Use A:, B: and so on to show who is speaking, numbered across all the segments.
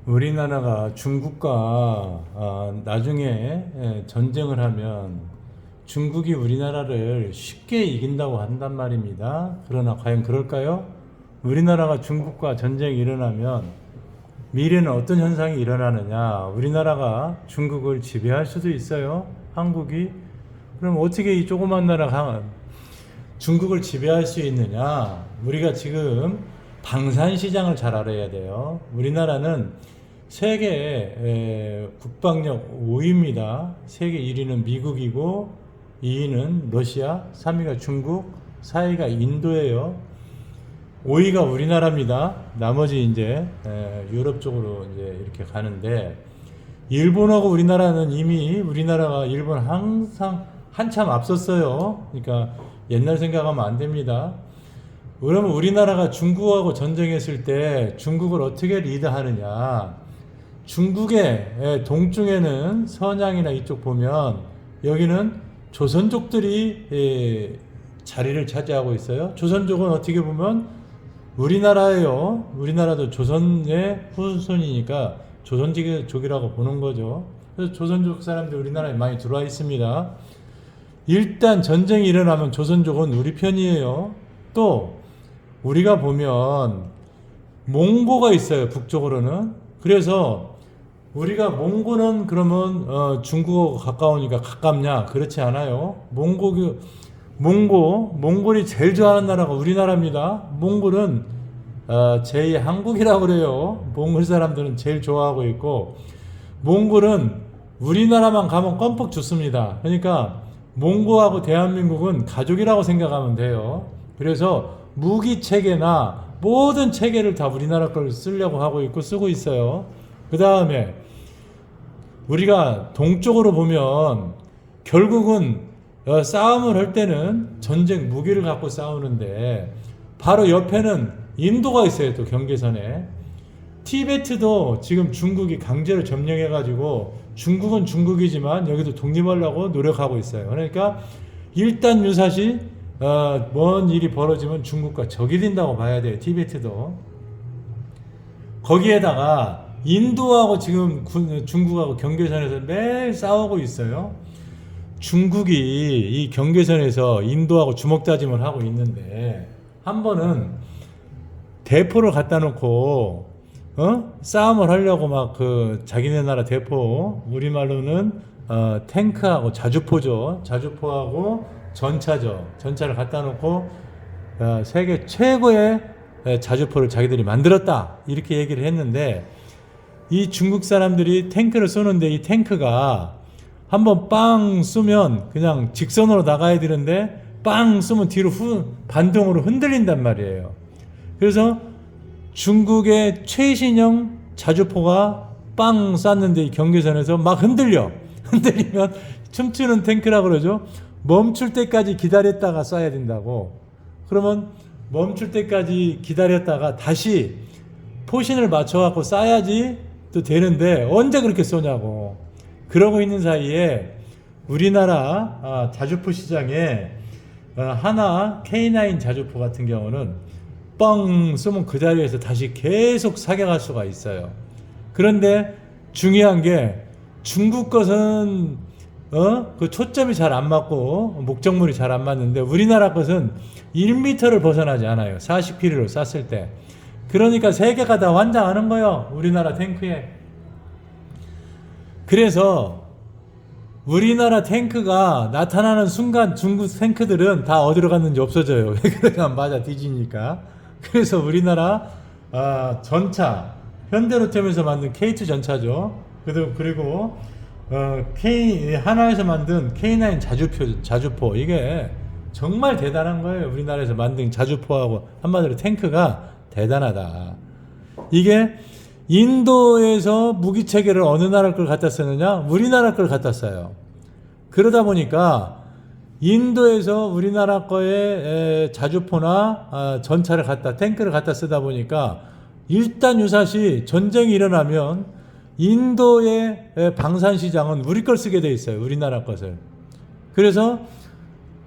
A: 우리나라가 중국과 나중에 전쟁을 하면 중국이 우리나라를 쉽게 이긴다고 한단 말입니다. 그러나 과연 그럴까요? 우리나라가 중국과 전쟁이 일어나면 미래는 어떤 현상이 일어나느냐? 우리나라가 중국을 지배할 수도 있어요. 한국이. 그럼 어떻게 이 조그만 나라가 중국을 지배할 수 있느냐? 우리가 지금 방산시장을 잘 알아야 돼요. 우리나라는 세계 국방력 5위입니다. 세계 1위는 미국이고 2위는 러시아, 3위가 중국, 4위가 인도예요. 5위가 우리나라입니다. 나머지 이제 유럽 쪽으로 이제 이렇게 가는데, 일본하고 우리나라는 이미 우리나라가 일본 항상 한참 앞섰어요. 그러니까 옛날 생각하면 안 됩니다. 그러면 우리나라가 중국하고 전쟁했을 때 중국을 어떻게 리드하느냐? 중국의 동쪽에는 선양이나 이쪽 보면 여기는 조선족들이 자리를 차지하고 있어요. 조선족은 어떻게 보면 우리나라예요. 우리나라도 조선의 후손이니까 조선족이라고 보는 거죠. 그래서 조선족 사람들이 우리나라에 많이 들어와 있습니다. 일단 전쟁이 일어나면 조선족은 우리 편이에요. 또 우리가 보면 몽고가 있어요. 북쪽으로는. 그래서 우리가 몽고는 그러면 중국하고 가까우니까 가깝냐? 그렇지 않아요. 몽골이 제일 좋아하는 나라가 우리나라입니다. 몽골은 제2 한국이라고 그래요. 몽골 사람들은 제일 좋아하고 있고, 몽골은 우리나라만 가면 껌뻑 죽습니다. 그러니까 몽골하고 대한민국은 가족이라고 생각하면 돼요. 그래서 무기 체계나 모든 체계를 다 우리나라 걸 쓰려고 하고 있고 쓰고 있어요. 그 다음에 우리가 동쪽으로 보면 결국은 싸움을 할 때는 전쟁 무기를 갖고 싸우는데, 바로 옆에는 인도가 있어요. 또 경계선에. 티베트도 지금 중국이 강제로 점령해가지고, 중국은 중국이지만 여기도 독립하려고 노력하고 있어요. 그러니까 일단 유사시 먼 일이 벌어지면 중국과 적이 된다고 봐야 돼요. 티베트도. 거기에다가 인도하고 지금 중국하고 경계선에서 매일 싸우고 있어요. 중국이 이 경계선에서 인도하고 주먹다짐을 하고 있는데, 한 번은 대포를 갖다 놓고 싸움을 하려고 막 자기네 나라 대포, 우리말로는 탱크하고 자주포죠. 자주포하고 전차죠. 전차를 갖다 놓고 세계 최고의 자주포를 자기들이 만들었다, 이렇게 얘기를 했는데, 이 중국 사람들이 탱크를 쏘는데 이 탱크가 한번 빵 쏘면 그냥 직선으로 나가야 되는데 빵 쏘면 뒤로 반동으로 흔들린단 말이에요. 그래서 중국의 최신형 자주포가 빵 쐈는데 이 경계선에서 막 흔들리면 춤추는 탱크라 그러죠. 멈출 때까지 기다렸다가 쏴야 된다고. 그러면 멈출 때까지 기다렸다가 다시 포신을 맞춰갖고 쏴야지 또 되는데 언제 그렇게 쏘냐고. 그러고 있는 사이에 우리나라 자주포 시장에 하나 K9 자주포 같은 경우는 뻥 쏘면 그 자리에서 다시 계속 사격할 수가 있어요. 그런데 중요한 게 중국 것은 그 초점이 잘 안 맞고 목적물이 잘 안 맞는데, 우리나라 것은 1m를 벗어나지 않아요. 40km로 쐈을 때. 그러니까 세계가 다 환장하는 거예요. 우리나라 탱크에. 그래서 우리나라 탱크가 나타나는 순간 중국 탱크들은 다 어디로 갔는지 없어져요. 왜 그러냐, 맞아 뒤지니까. 그래서 우리나라 전차, 현대로템에서 만든 K2 전차죠. 그리고 하나에서 만든 K9 자주포, 이게 정말 대단한 거예요. 우리나라에서 만든 자주포하고 한마디로 탱크가 대단하다. 이게 인도에서 무기 체계를 어느 나라 걸 갖다 쓰느냐? 우리나라 걸 갖다 써요. 그러다 보니까 인도에서 우리나라 거에 자주포나 전차를 탱크를 갖다 쓰다 보니까 일단 유사시 전쟁이 일어나면 인도의 방산 시장은 우리 걸 쓰게 돼 있어요. 우리나라 것을. 그래서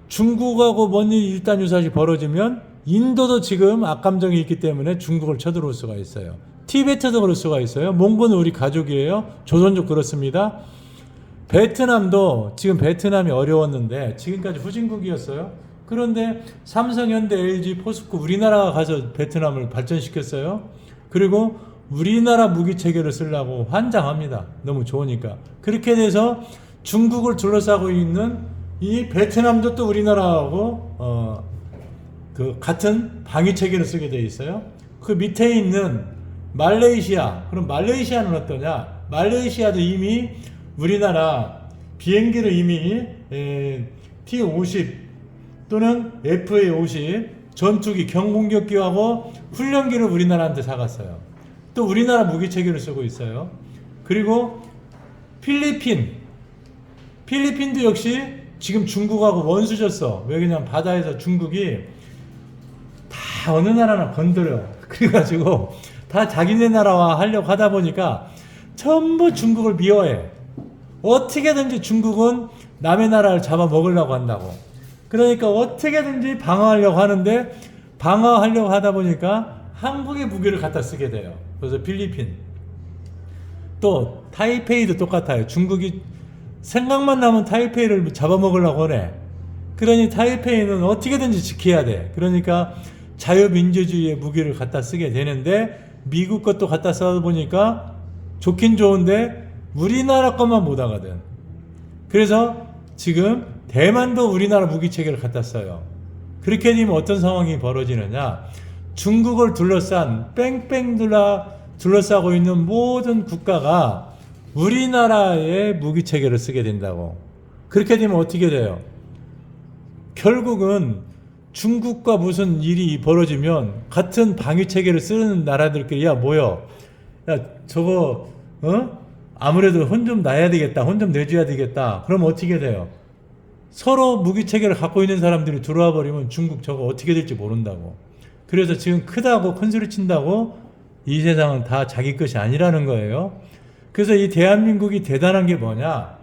A: 중국하고 뭔 일이 일단 유사시 벌어지면 인도도 지금 악감정이 있기 때문에 중국을 쳐들어올 수가 있어요. 티베트도 그럴 수가 있어요. 몽고는 우리 가족이에요. 조선족 그렇습니다. 베트남도 지금 베트남이 어려웠는데 지금까지 후진국이었어요. 그런데 삼성, 현대, LG, 포스코 우리나라가 가서 베트남을 발전시켰어요. 그리고 우리나라 무기 체계를 쓰려고 환장합니다. 너무 좋으니까. 그렇게 돼서 중국을 둘러싸고 있는 이 베트남도 또 우리나라하고 그 같은 방위 체계를 쓰게 돼 있어요. 그 밑에 있는 말레이시아. 그럼 말레이시아는 어떠냐? 말레이시아도 이미 우리나라 비행기를 이미 T-50 또는 FA-50 전투기 경공격기하고 훈련기를 우리나라한테 사갔어요. 또 우리나라 무기 체계를 쓰고 있어요. 그리고 필리핀도 역시 지금 중국하고 원수졌어. 왜 그냥 바다에서 중국이 다 어느 나라나 건드려. 그래가지고 다 자기네 나라와 하려고 하다 보니까 전부 중국을 미워해. 어떻게든지 중국은 남의 나라를 잡아먹으려고 한다고. 그러니까 어떻게든지 방어하려고 하는데 방어하려고 하다 보니까 한국의 무기를 갖다 쓰게 돼요. 그래서 필리핀. 또 타이페이도 똑같아요. 중국이 생각만 나면 타이페이를 잡아먹으려고 하네. 그러니 타이페이는 어떻게든지 지켜야 돼. 그러니까 자유민주주의의 무기를 갖다 쓰게 되는데 미국 것도 갖다 써다 보니까 좋긴 좋은데 우리나라 것만 못 하거든. 그래서 지금 대만도 우리나라 무기체계를 갖다 써요. 그렇게 되면 어떤 상황이 벌어지느냐. 중국을 둘러싼 뺑뺑 둘러싸고 있는 모든 국가가 우리나라의 무기체계를 쓰게 된다고. 그렇게 되면 어떻게 돼요? 결국은 중국과 무슨 일이 벌어지면 같은 방위체계를 쓰는 나라들끼리 야 모여. 야 저거 아무래도 혼 좀 나야 되겠다. 혼 좀 내줘야 되겠다. 그럼 어떻게 돼요? 서로 무기체계를 갖고 있는 사람들이 들어와 버리면 중국 저거 어떻게 될지 모른다고. 그래서 지금 크다고 큰소리 친다고 이 세상은 다 자기 것이 아니라는 거예요. 그래서 이 대한민국이 대단한 게 뭐냐.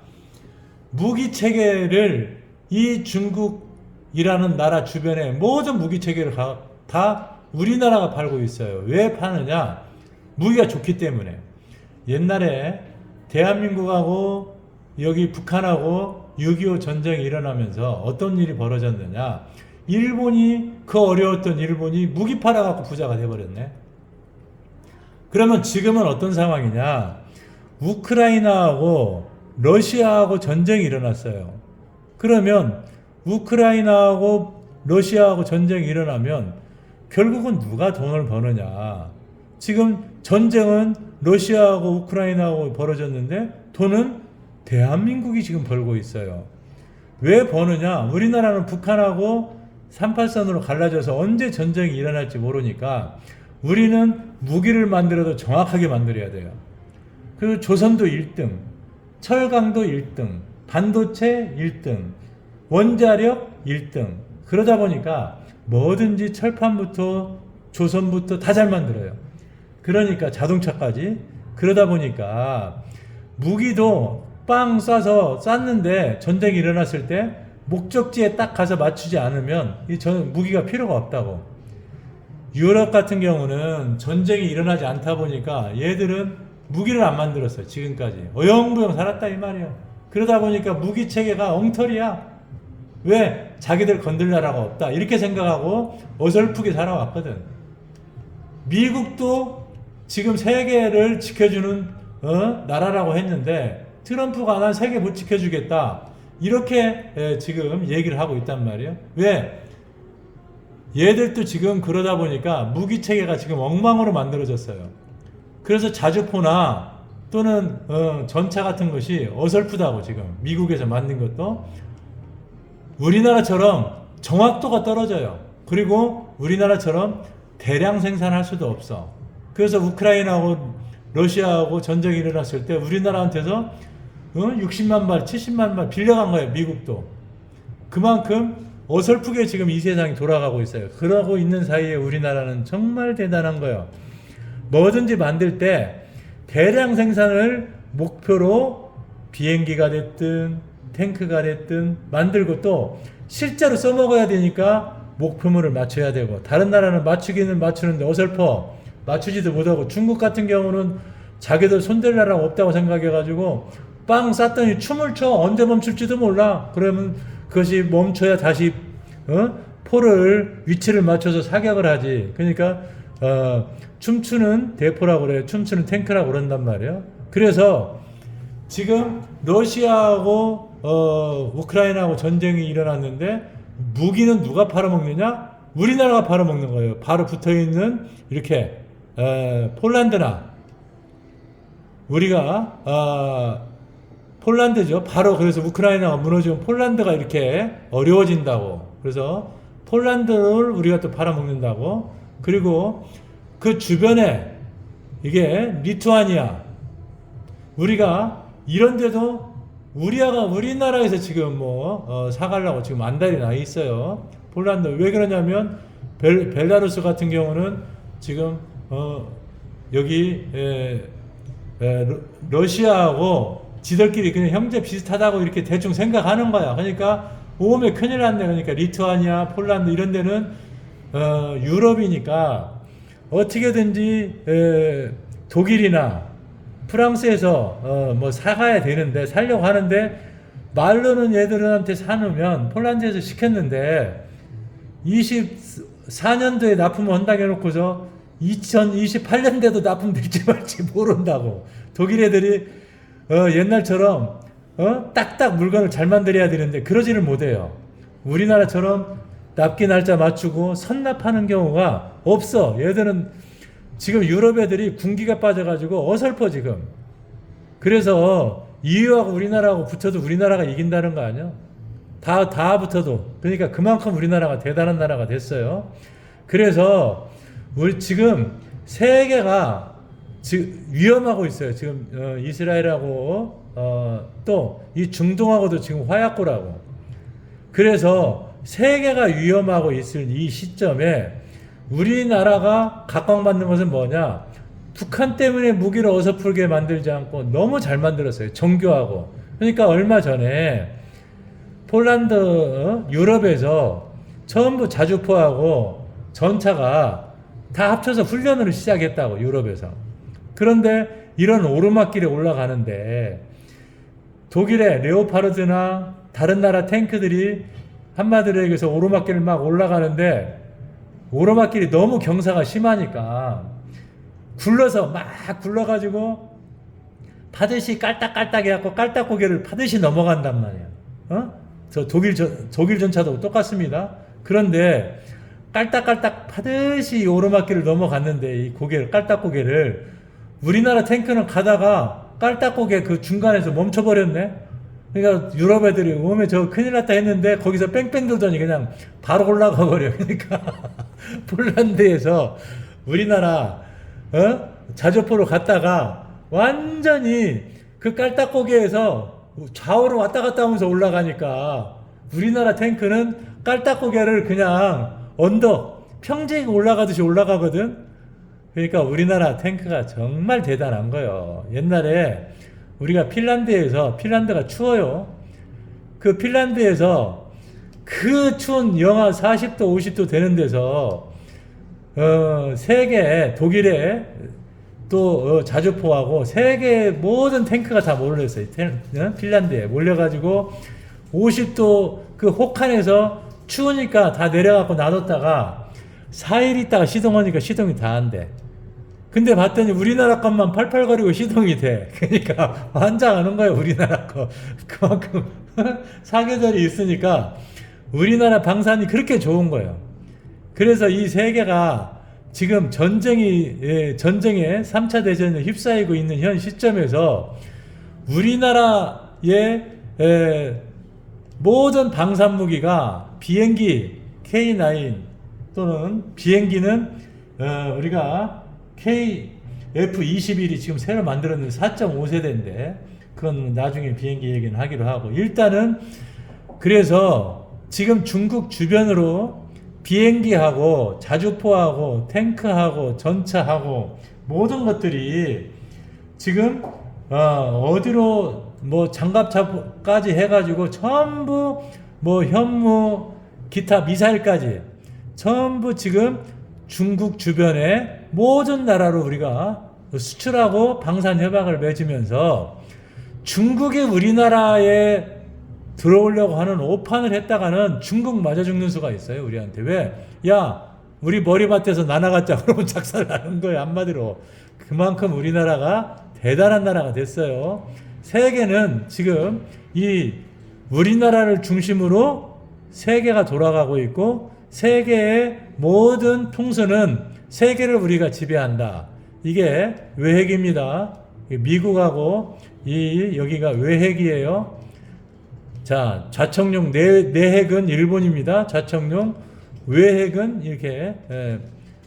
A: 무기체계를 이 중국이라는 나라 주변에 모든 무기체계를 다 우리나라가 팔고 있어요. 왜 파느냐. 무기가 좋기 때문에. 옛날에 대한민국하고 여기 북한하고 6.25 전쟁이 일어나면서 어떤 일이 벌어졌느냐. 일본이 그 어려웠던 일본이 무기 팔아갖고 부자가 돼버렸네. 그러면 지금은 어떤 상황이냐. 우크라이나하고 러시아하고 전쟁이 일어났어요. 그러면 우크라이나하고 러시아하고 전쟁이 일어나면 결국은 누가 돈을 버느냐. 지금 전쟁은 러시아하고 우크라이나하고 벌어졌는데 돈은 대한민국이 지금 벌고 있어요. 왜 버느냐? 우리나라는 북한하고 38선으로 갈라져서 언제 전쟁이 일어날지 모르니까 우리는 무기를 만들어도 정확하게 만들어야 돼요. 그리고 조선도 1등, 철강도 1등, 반도체 1등, 원자력 1등. 그러다 보니까 뭐든지 철판부터 조선부터 다 잘 만들어요. 그러니까 자동차까지. 그러다 보니까 무기도 빵 쏴서 쐈는데 전쟁이 일어났을 때 목적지에 딱 가서 맞추지 않으면 이 무기가 필요가 없다고. 유럽 같은 경우는 전쟁이 일어나지 않다 보니까 얘들은 무기를 안 만들었어요. 지금까지 어영부영 살았다 이 말이에요. 그러다 보니까 무기 체계가 엉터리야. 왜? 자기들 건들 나라가 없다 이렇게 생각하고 어설프게 살아왔거든. 미국도 지금 세계를 지켜주는 나라라고 했는데 트럼프가 난 세계 못 지켜주겠다 이렇게 지금 얘기를 하고 있단 말이에요. 왜? 얘들도 지금 그러다 보니까 무기 체계가 지금 엉망으로 만들어졌어요. 그래서 자주포나 또는 전차 같은 것이 어설프다고. 지금 미국에서 만든 것도 우리나라처럼 정확도가 떨어져요. 그리고 우리나라처럼 대량 생산할 수도 없어. 그래서 우크라이나하고 러시아하고 전쟁이 일어났을 때 우리나라한테서 60만 발, 70만 발 빌려간 거예요. 미국도. 그만큼 어설프게 지금 이 세상이 돌아가고 있어요. 그러고 있는 사이에 우리나라는 정말 대단한 거예요. 뭐든지 만들 때 대량 생산을 목표로 비행기가 됐든 탱크가 됐든 만들고 또 실제로 써먹어야 되니까 목표물을 맞춰야 되고, 다른 나라는 맞추기는 맞추는데 어설퍼 맞추지도 못하고 중국 같은 경우는 자기들 손댈 나라 없다고 생각해가지고 빵 쐈더니 춤을 춰. 언제 멈출지도 몰라. 그러면 그것이 멈춰야 다시 포를 위치를 맞춰서 사격을 하지. 그러니까 춤추는 대포라고 그래요. 춤추는 탱크라고 그런단 말이에요. 그래서 지금 러시아하고 우크라이나하고 전쟁이 일어났는데 무기는 누가 팔아먹느냐? 우리나라가 팔아먹는 거예요. 바로 붙어있는 이렇게 폴란드나 우리가 폴란드죠. 바로 그래서 우크라이나가 무너지면 폴란드가 이렇게 어려워진다고. 그래서 폴란드를 우리가 또 팔아먹는다고. 그리고 그 주변에 이게 리투아니아 우리가 이런데도 우리나라에서 지금 사가려고 지금 안달이 나 있어요. 폴란드 왜 그러냐면 벨라루스 같은 경우는 지금 여기 러시아하고 지들끼리 그냥 형제 비슷하다고 이렇게 대충 생각하는 거야. 그러니까 오면 큰일 났네. 그러니까 리투아니아, 폴란드 이런 데는 유럽이니까 어떻게든지 독일이나 프랑스에서 사가야 되는데 살려고 하는데 말로는 얘들한테 사놓으면 폴란드에서 시켰는데 24년도에 납품을 한다고 해놓고서 2028년대도 납품될지 말지 모른다고. 독일 애들이 옛날처럼 딱딱 물건을 잘 만들어야 되는데 그러지를 못해요. 우리나라처럼 납기 날짜 맞추고 선납하는 경우가 없어. 얘들은 지금 유럽 애들이 군기가 빠져가지고 어설퍼 지금. 그래서 EU하고 우리나라하고 붙어도 우리나라가 이긴다는 거 아니야? 다 붙어도. 그러니까 그만큼 우리나라가 대단한 나라가 됐어요. 그래서 우리 지금 세계가 지금 위험하고 있어요. 지금 이스라엘하고 또 이 중동하고도 지금 화약고라고. 그래서 세계가 위험하고 있을 이 시점에 우리나라가 각광받는 것은 뭐냐? 북한 때문에 무기를 어설프게 만들지 않고 너무 잘 만들었어요. 정교하고. 그러니까 얼마 전에 폴란드 유럽에서 전부 자주포하고 전차가 다 합쳐서 훈련을 시작했다고 유럽에서. 그런데 이런 오르막길에 올라가는데 독일의 레오파르드나 다른 나라 탱크들이 한마디로 얘기해서 오르막길을 막 올라가는데 오르막길이 너무 경사가 심하니까 굴러서 막 굴러가지고 파듯이 깔딱깔딱 해갖고 깔딱고개를 파듯이 넘어간단 말이야. 저 독일 전차도 똑같습니다. 그런데 깔딱깔딱 파듯이 오르막길을 넘어갔는데 이 고개를 깔딱고개를 우리나라 탱크는 가다가 깔딱고개 그 중간에서 멈춰버렸네. 그러니까 유럽 애들이 오면 저 큰일 났다 했는데 거기서 뺑뺑 돌더니 그냥 바로 올라가 버려. 그러니까 폴란드에서 우리나라 자주포로 갔다가 완전히 그 깔딱고개에서 좌우로 왔다 갔다 하면서 올라가니까 우리나라 탱크는 깔딱고개를 그냥 언덕 평지에 올라가듯이 올라가거든. 그러니까 우리나라 탱크가 정말 대단한 거예요. 옛날에 우리가 핀란드가 추워요. 그 핀란드에서 그 추운 영하 40도 50도 되는 데서 세계 독일에 또 자주포하고 세계 모든 탱크가 다 몰렸어요. 핀란드에 몰려가지고 50도 그 혹한에서 추우니까 다 내려갖고 놔뒀다가 4일 있다가 시동하니까 시동이 다 안 돼. 근데 봤더니 우리나라 것만 팔팔거리고 시동이 돼. 그러니까 환장하는 거예요, 우리나라 거. 그만큼 사계절이 있으니까 우리나라 방산이 그렇게 좋은 거예요. 그래서 이 세계가 지금 전쟁에 3차 대전에 휩싸이고 있는 현 시점에서 우리나라의 모든 방산 무기가 비행기 K9 또는 비행기는 우리가 KF-21이 지금 새로 만들었는데 4.5세대인데 그건 나중에 비행기 얘기는 하기로 하고 일단은 그래서 지금 중국 주변으로 비행기하고 자주포하고 탱크하고 전차하고 모든 것들이 지금 어디로 장갑차까지 해가지고 전부 현무 기타 미사일까지 전부 지금 중국 주변에 모든 나라로 우리가 수출하고 방산 협약을 맺으면서 중국이 우리나라에 들어오려고 하는 오판을 했다가는 중국 맞아 죽는 수가 있어요. 우리한테. 왜? 야, 우리 머리맡에서 나나갔자 그러면 작살 나는 거예요. 한마디로. 그만큼 우리나라가 대단한 나라가 됐어요. 세계는 지금 이 우리나라를 중심으로 세계가 돌아가고 있고, 세계의 모든 풍수는 세계를 우리가 지배한다. 이게 외핵입니다. 미국하고 여기가 외핵이에요. 자, 좌청룡 내핵은 일본입니다. 좌청룡 외핵은 이렇게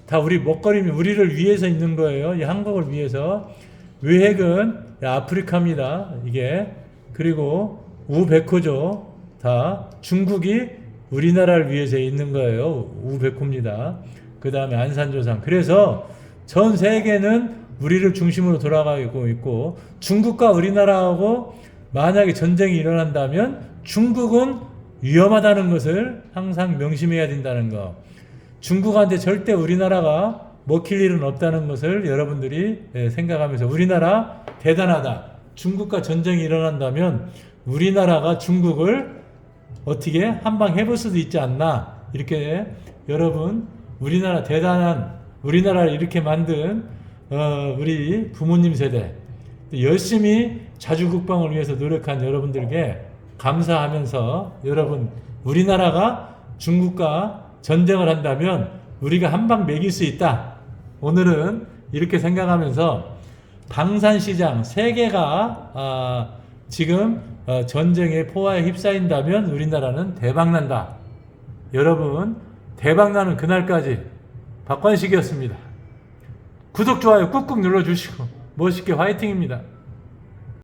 A: 다 우리 먹거리, 우리를 위해서 있는 거예요. 이 한국을 위해서. 외핵은 아프리카입니다. 이게. 그리고 우베코죠. 다 중국이 우리나라를 위해서 있는 거예요. 우베코입니다. 그 다음에 안산조상. 그래서 전 세계는 우리를 중심으로 돌아가고 있고, 중국과 우리나라하고 만약에 전쟁이 일어난다면 중국은 위험하다는 것을 항상 명심해야 된다는 거. 중국한테 절대 우리나라가 먹힐 일은 없다는 것을 여러분들이 생각하면서, 우리나라 대단하다. 중국과 전쟁이 일어난다면 우리나라가 중국을 어떻게 한방 해볼 수도 있지 않나. 이렇게 여러분, 우리나라 대단한, 우리나라를 이렇게 만든 우리 부모님 세대, 열심히 자주국방을 위해서 노력한 여러분들께 감사하면서, 여러분, 우리나라가 중국과 전쟁을 한다면 우리가 한방 먹일 수 있다. 오늘은 이렇게 생각하면서, 방산시장 세계가 지금 전쟁의 포화에 휩싸인다면 우리나라는 대박난다. 여러분, 대박나는 그날까지 박관식이었습니다. 구독, 좋아요 꾹꾹 눌러주시고 멋있게 화이팅입니다.